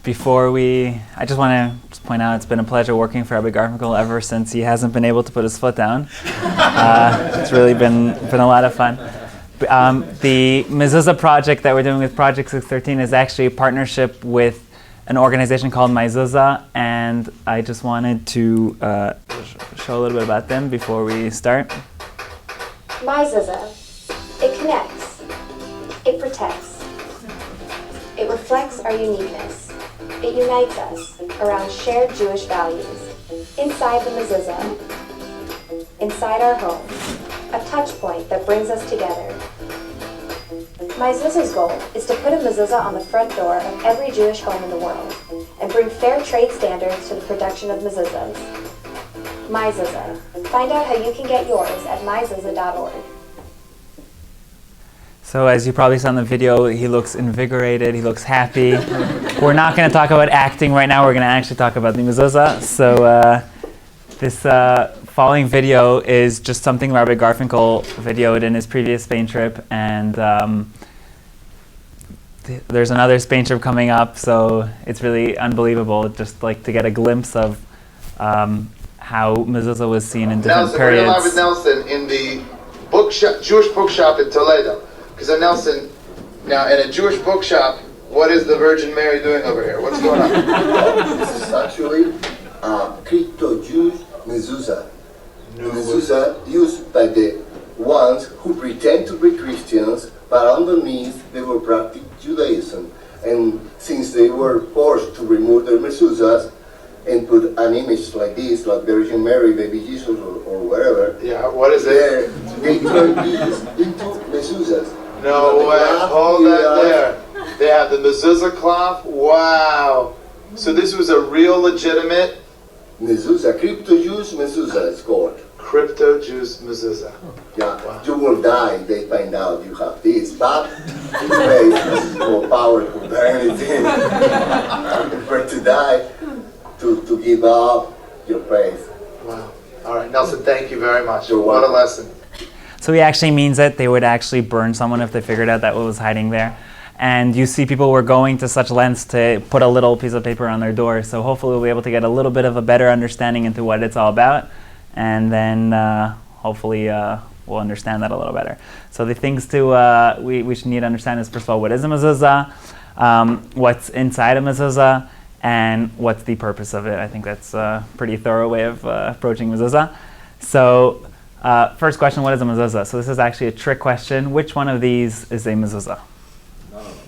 I just want to point out it's been a pleasure working for Rabbi Garfinkel ever since he hasn't been able to put his foot down. It's really been a lot of fun. The Mezuzah project that we're doing with Project 613 is actually a partnership with an organization called Mezuzah, and I just wanted to show a little bit about them before we start. Mezuzah. It connects. It protects. It reflects our uniqueness. It unites us around shared Jewish values. Inside the Mezuzah, inside our homes, a touch point that brings us together. Mezuzah's goal is to put a mezuzah on the front door of every Jewish home in the world and bring fair trade standards to the production of mezuzahs. Mezuzah. Find out how you can get yours at mezuzah.org. So as you probably saw in the video, he looks invigorated, he looks happy. We're not going to talk about acting right now, we're going to actually talk about the mezuzah. So this following video is just something Rabbi Garfinkel videoed in his previous Spain trip, and there's another Spain trip coming up, so it's really unbelievable just like to get a glimpse of how mezuzah was seen in different periods. We're live with Nelson in the Jewish bookshop in Toledo. Because Nelson, now in a Jewish bookshop, what is the Virgin Mary doing over here? What's going on? This is actually crypto-Jewish mezuzah. Mezuzah used by the ones who pretend to be Christians, but underneath they were practicing Judaism. And since they were forced to remove their mezuzahs and put an image like this, like Virgin Mary, baby Jesus, or whatever, Yeah, what is it? they turned these into mezuzahs. No way, hold that there. They have the mezuzah cloth, wow. So this was a real legitimate Mezuzah, crypto-Jews mezuzah is called. crypto Jews mezuzah. Yeah, Wow. you will die, they find out you have this, but anyway, this is more powerful than anything. I prefer to die to give up your faith. Wow. All right, Nelson, thank you very much. You're What a welcome. lesson. So he actually means that they would actually burn someone if they figured out that what was hiding there. And you see people were going to such lengths to put a little piece of paper on their door. So hopefully we'll be able to get a little bit of a better understanding into what it's all about. And then hopefully we'll understand that a little better. So the things we should need to understand is, first of all, what is a mezuzah, what's inside a mezuzah, and what's the purpose of it. I think that's a pretty thorough way of approaching mezuzah. So first question, what is a mezuzah? So this is actually a trick question. Which one of these is a mezuzah? None of them.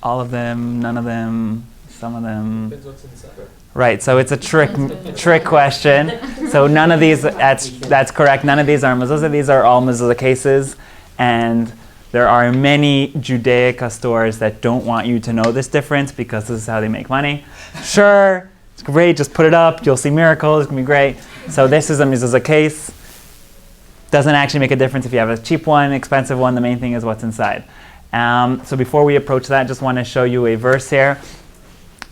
All of them, none of them, some of them. Depends what's inside. Right, so it's a trick question. So none of these, that's correct. None of these are mezuzah. These are all mezuzah cases. And there are many Judaica stores that don't want you to know this difference because this is how they make money. Sure, it's great, just put it up. You'll see miracles, it's going to be great. So this is a mezuzah case. Doesn't actually make a difference if you have a cheap one, expensive one. The main thing is what's inside. So before we approach that, I just want to show you a verse here.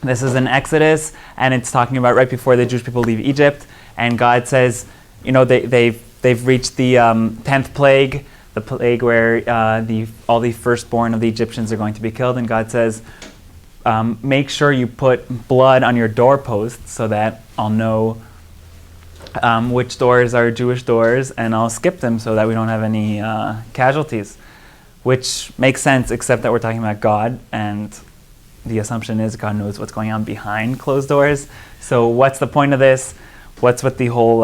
This is in Exodus, and it's talking about right before the Jewish people leave Egypt. And God says, you know, they've reached the 10th plague, the plague where all the firstborn of the Egyptians are going to be killed. And God says, make sure you put blood on your doorposts so that I'll know which doors are Jewish doors, and I'll skip them so that we don't have any casualties. Which makes sense, except that we're talking about God, and the assumption is God knows what's going on behind closed doors. So what's the point of this? What's with the whole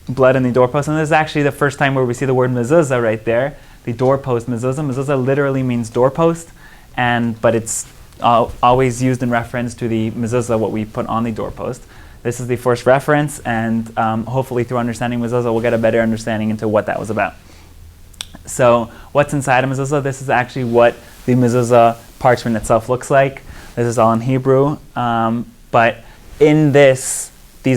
blood in the doorpost? And this is actually the first time where we see the word mezuzah right there. The doorpost, mezuzah. Mezuzah literally means doorpost, but it's always used in reference to the mezuzah, what we put on the doorpost. This is the first reference, and hopefully through understanding mezuzah, we'll get a better understanding into what that was about. So what's inside a mezuzah? This is actually what the mezuzah parchment itself looks like. This is all in Hebrew. But in these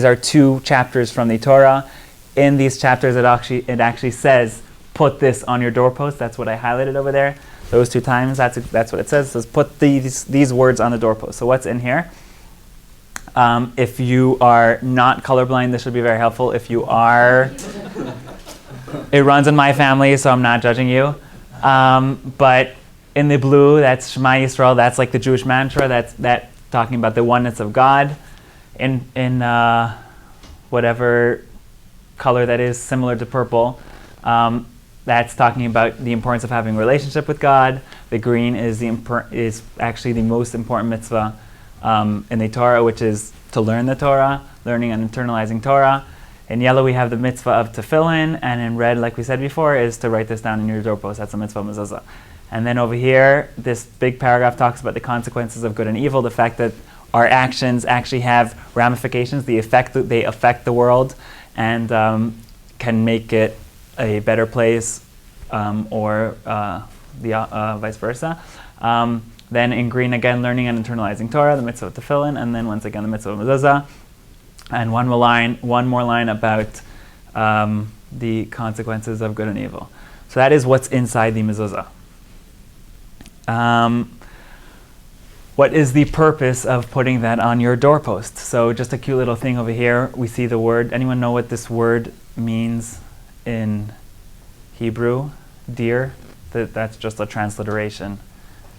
are two chapters from the Torah. In these chapters, it actually says, put this on your doorpost. That's what I highlighted over there. Those two times, that's what it says. It says, put these words on the doorpost. So what's in here? If you are not colorblind, this should be very helpful. If you are, it runs in my family, so I'm not judging you. But in the blue, that's Shema Yisrael. That's like the Jewish mantra. That's talking about the oneness of God. In whatever color that is, similar to purple, that's talking about the importance of having a relationship with God. The green is is actually the most important mitzvah in the Torah, which is to learn the Torah, learning and internalizing Torah. In yellow, we have the mitzvah of tefillin, and in red, like we said before, is to write this down in your doorpost. That's the mitzvah of mezuzah. And then over here, this big paragraph talks about the consequences of good and evil, the fact that our actions actually have ramifications. They affect the world and can make it a better place, or vice versa. Then in green, again, learning and internalizing Torah, the mitzvah of tefillin, and then once again, the mitzvah of mezuzah. And one more line about the consequences of good and evil. So that is what's inside the mezuzah. What is the purpose of putting that on your doorpost? So just a cute little thing over here. We see the word. Anyone know what this word means in Hebrew? Deer. That's just a transliteration.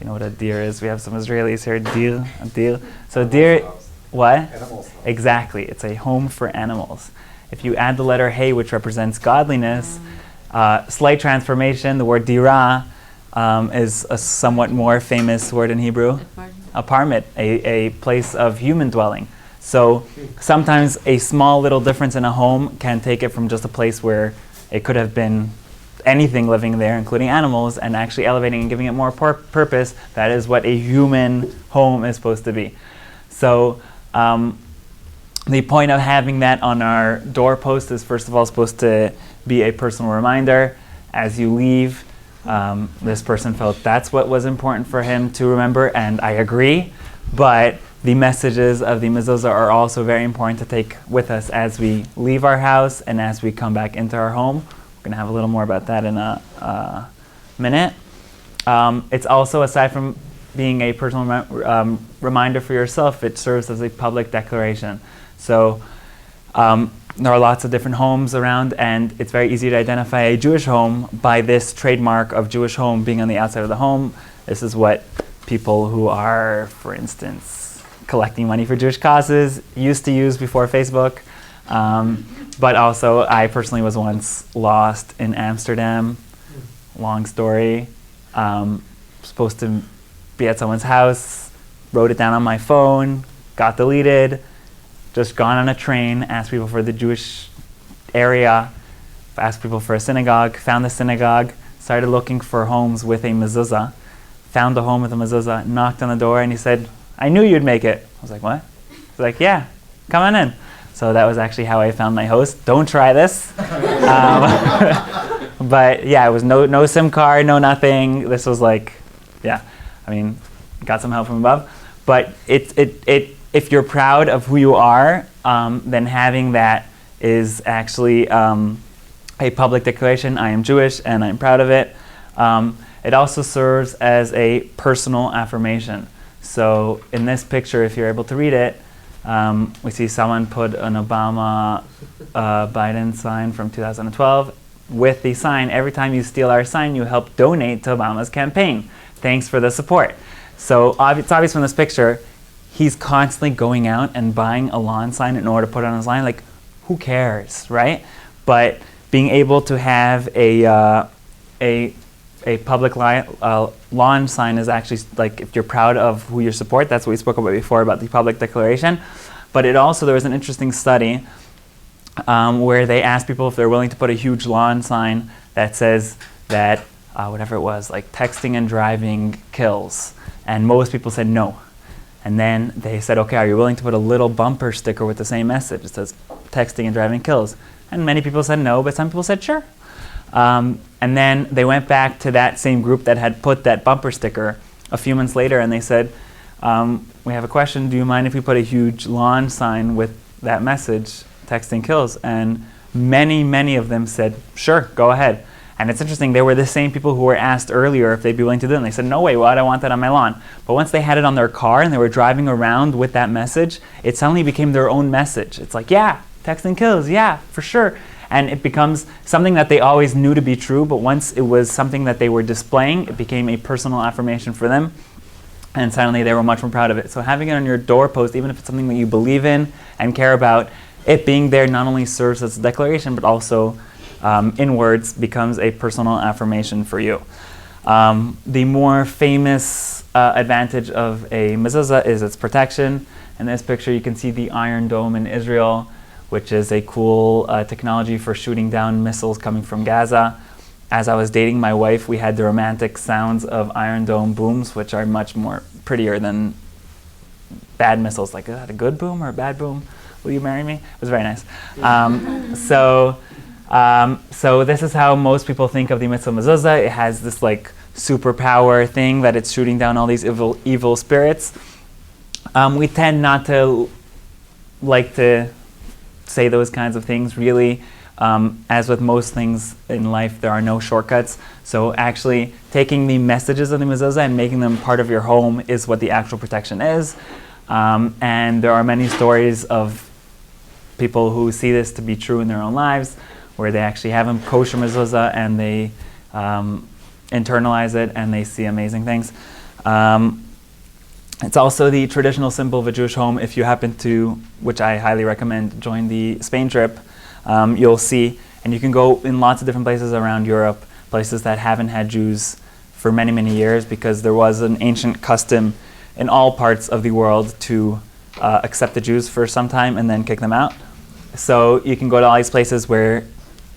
You know what a deer is? We have some Israelis here. Deer. So deer. What? Animals. Exactly. It's a home for animals. If you add the letter Hey, which represents godliness, slight transformation, the word dira is a somewhat more famous word in Hebrew. Apartment, a place of human dwelling. So sometimes a small little difference in a home can take it from just a place where it could have been anything living there, including animals, and actually elevating and giving it more purpose. That is what a human home is supposed to be. So the point of having that on our doorpost is, first of all, supposed to be a personal reminder. As you leave, this person felt that's what was important for him to remember, and I agree. But the messages of the mezuzah are also very important to take with us as we leave our house and as we come back into our home. We're going to have a little more about that in a minute. It's also, aside from being a personal reminder for yourself, it serves as a public declaration. So there are lots of different homes around, and it's very easy to identify a Jewish home by this trademark of Jewish home being on the outside of the home. This is what people who are, for instance, collecting money for Jewish causes used to use before Facebook. But also, I personally was once lost in Amsterdam. Long story. Supposed to be at someone's house, wrote it down on my phone, got deleted, just gone on a train, asked people for the Jewish area, asked people for a synagogue, found the synagogue, started looking for homes with a mezuzah, found a home with a mezuzah, knocked on the door, and he said, "I knew you'd make it." I was like, "What?" He's like, "Yeah, come on in." So that was actually how I found my host. Don't try this. But yeah, it was no SIM card, no nothing. This was like, yeah, I mean, got some help from above. But if you're proud of who you are, then having that is actually a public declaration. I am Jewish and I'm proud of it. It also serves as a personal affirmation. So in this picture, if you're able to read it, we see someone put an Obama Biden sign from 2012 with the sign, "Every time you steal our sign, you help donate to Obama's campaign. Thanks for the support." So it's obvious from this picture, he's constantly going out and buying a lawn sign in order to put it on his line. Like, who cares, right? But being able to have a public lawn sign is actually, like, if you're proud of who you support, that's what we spoke about before about the public declaration. But it also, there was an interesting study where they asked people if they're willing to put a huge lawn sign that says that, whatever it was, like texting and driving kills. And most people said no. And then they said, okay, are you willing to put a little bumper sticker with the same message? It says texting and driving kills. And many people said no, but some people said sure. And then they went back to that same group that had put that bumper sticker a few months later, and they said, we have a question, do you mind if we put a huge lawn sign with that message, texting kills? And many of them said, sure, go ahead. And it's interesting, they were the same people who were asked earlier if they'd be willing to do it, and they said, no way, why do I want that on my lawn? But once they had it on their car and they were driving around with that message, it suddenly became their own message. It's like, yeah, texting kills, yeah, for sure. And it becomes something that they always knew to be true, but once it was something that they were displaying, it became a personal affirmation for them. And suddenly they were much more proud of it. So having it on your doorpost, even if it's something that you believe in and care about, it being there not only serves as a declaration, but also in words becomes a personal affirmation for you. The more famous advantage of a mezuzah is its protection. In this picture you can see the Iron Dome in Israel, which is a cool technology for shooting down missiles coming from Gaza. As I was dating my wife, we had the romantic sounds of Iron Dome booms, which are much more prettier than bad missiles. Like, is that a good boom or a bad boom? Will you marry me? It was very nice. So this is how most people think of the mitzvah mezuzah. It has this like superpower thing that it's shooting down all these evil spirits. We tend not to like to say those kinds of things, really. As with most things in life, there are no shortcuts. So actually taking the messages of the mezuzah and making them part of your home is what the actual protection is. And there are many stories of people who see this to be true in their own lives, where they actually have a kosher mezuzah and they internalize it and they see amazing things. It's also the traditional symbol of a Jewish home. If you happen to, which I highly recommend, join the Spain trip, you'll see, and you can go in lots of different places around Europe, places that haven't had Jews for many, many years, because there was an ancient custom in all parts of the world to accept the Jews for some time and then kick them out. So you can go to all these places where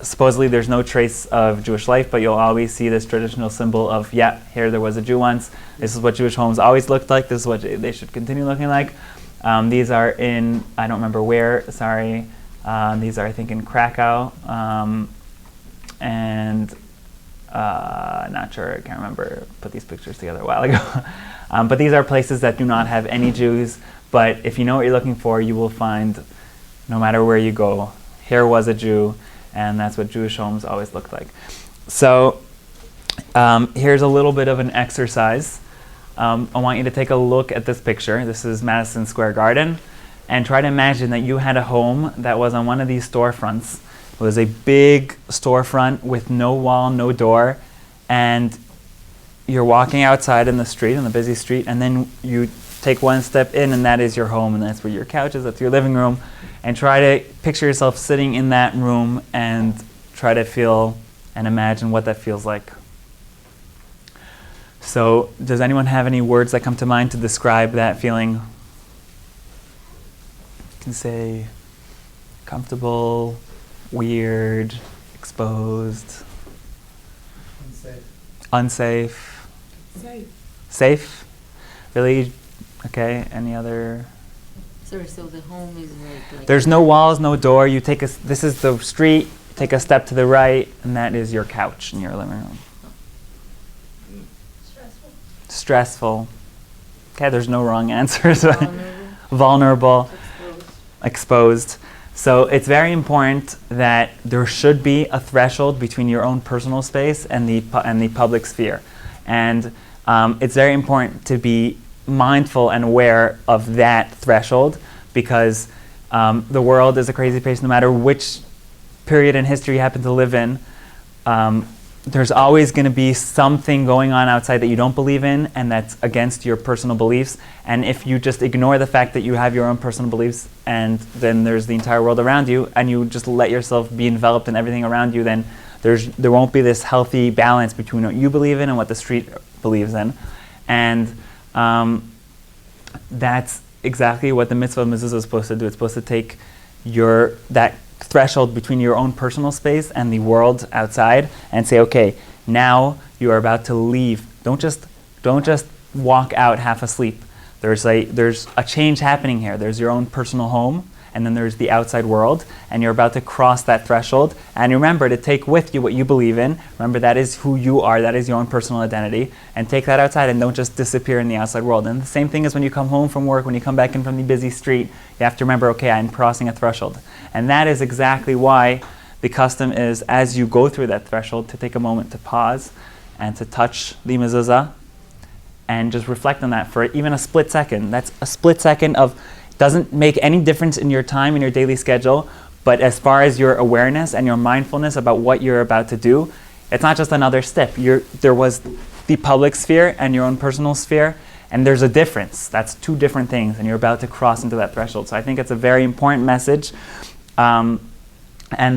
supposedly there's no trace of Jewish life, but you'll always see this traditional symbol of, yeah, here there was a Jew once. This is what Jewish homes always looked like. This is what they should continue looking like. These are in, I don't remember where, sorry. These are, I think, in Krakow. And not sure, I can't remember, put these pictures together a while ago. But these are places that do not have any Jews. But if you know what you're looking for, you will find, no matter where you go, here was a Jew, and that's what Jewish homes always looked like. So here's a little bit of an exercise. I want you to take a look at this picture. This is Madison Square Garden. And try to imagine that you had a home that was on one of these storefronts. It was a big storefront with no wall, no door, and you're walking outside in the street, in the busy street, and then you take one step in, and that is your home, and that's where your couch is, that's your living room. And try to picture yourself sitting in that room and try to feel and imagine what that feels like. So, does anyone have any words that come to mind to describe that feeling? You can say comfortable, weird, exposed, unsafe, safe. Really? Okay. Any other? Sorry. So the home is like There's no walls, no door. You take this is the street. Take a step to the right, and that is your couch in your living room. Stressful. Okay. There's no wrong answers. Vulnerable. Exposed. So it's very important that there should be a threshold between your own personal space and the public sphere, and it's very important to be mindful and aware of that threshold, because the world is a crazy place. No matter which period in history you happen to live in, there's always going to be something going on outside that you don't believe in and that's against your personal beliefs. And if you just ignore the fact that you have your own personal beliefs and then there's the entire world around you, and you just let yourself be enveloped in everything around you, then there won't be this healthy balance between what you believe in and what the street believes in. And that's exactly what the mitzvah of mezuzah is supposed to do. It's supposed to take that threshold between your own personal space and the world outside and say, okay, now you are about to leave. Don't just walk out half asleep. There's a change happening here. There's your own personal home, and then there's the outside world, and you're about to cross that threshold. And remember to take with you what you believe in. Remember, that is who you are. That is your own personal identity. And take that outside, and don't just disappear in the outside world. And the same thing is when you come home from work, when you come back in from the busy street, you have to remember, okay, I'm crossing a threshold. And that is exactly why the custom is, as you go through that threshold, to take a moment to pause and to touch the mezuzah and just reflect on that for even a split second. That's a split second of, doesn't make any difference in your time, in your daily schedule, But as far as your awareness and your mindfulness about what you're about to do, it's not just another step. There was the public sphere and your own personal sphere, and there's a difference. That's two different things, and you're about to cross into that threshold. So I think it's a very important message. And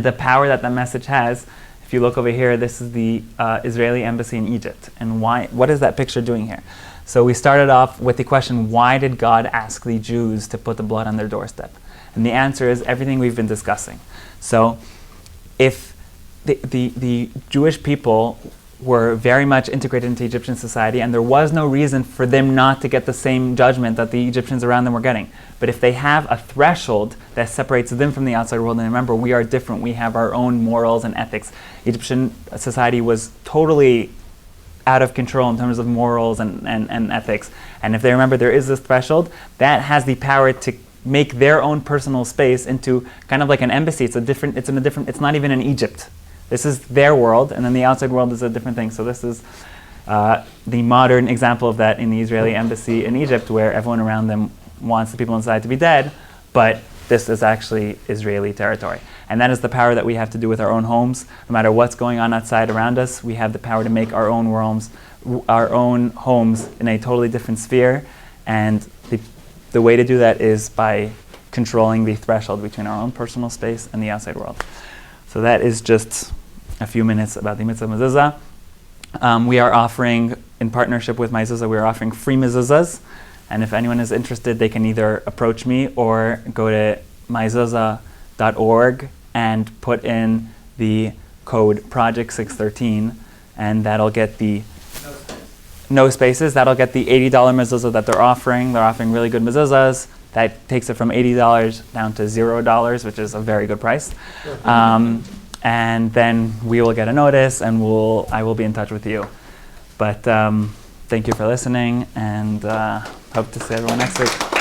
the power that message has, if you look over here, this is the Israeli embassy in Egypt. And what is that picture doing here? So we started off with the question, why did God ask the Jews to put the blood on their doorstep? And the answer is everything we've been discussing. So if the Jewish people were very much integrated into Egyptian society, and there was no reason for them not to get the same judgment that the Egyptians around them were getting. But if they have a threshold that separates them from the outside world, and remember, we are different, we have our own morals and ethics. Egyptian society was totally out of control in terms of morals and ethics. And if they remember there is this threshold, that has the power to make their own personal space into kind of like an embassy. It's not even in Egypt. This is their world, and then the outside world is a different thing. So this is the modern example of that in the Israeli embassy in Egypt, where everyone around them wants the people inside to be dead, but this is actually Israeli territory. And that is the power that we have to do with our own homes. No matter what's going on outside around us, we have the power to make our own homes in a totally different sphere. And the way to do that is by controlling the threshold between our own personal space and the outside world. So that is just a few minutes about the mitzvah mezuzah. We are offering, in partnership with MyZuzah, we are offering free mezuzahs. And if anyone is interested, they can either approach me or go to myzuzah.org and put in the code Project613, and that'll get the no spaces. That'll get the $80 mezuzah that they're offering. They're offering really good mezuzahs. That takes it from $80 down to $0, which is a very good price. And then we will get a notice, and I will be in touch with you. But thank you for listening, and hope to see everyone next week.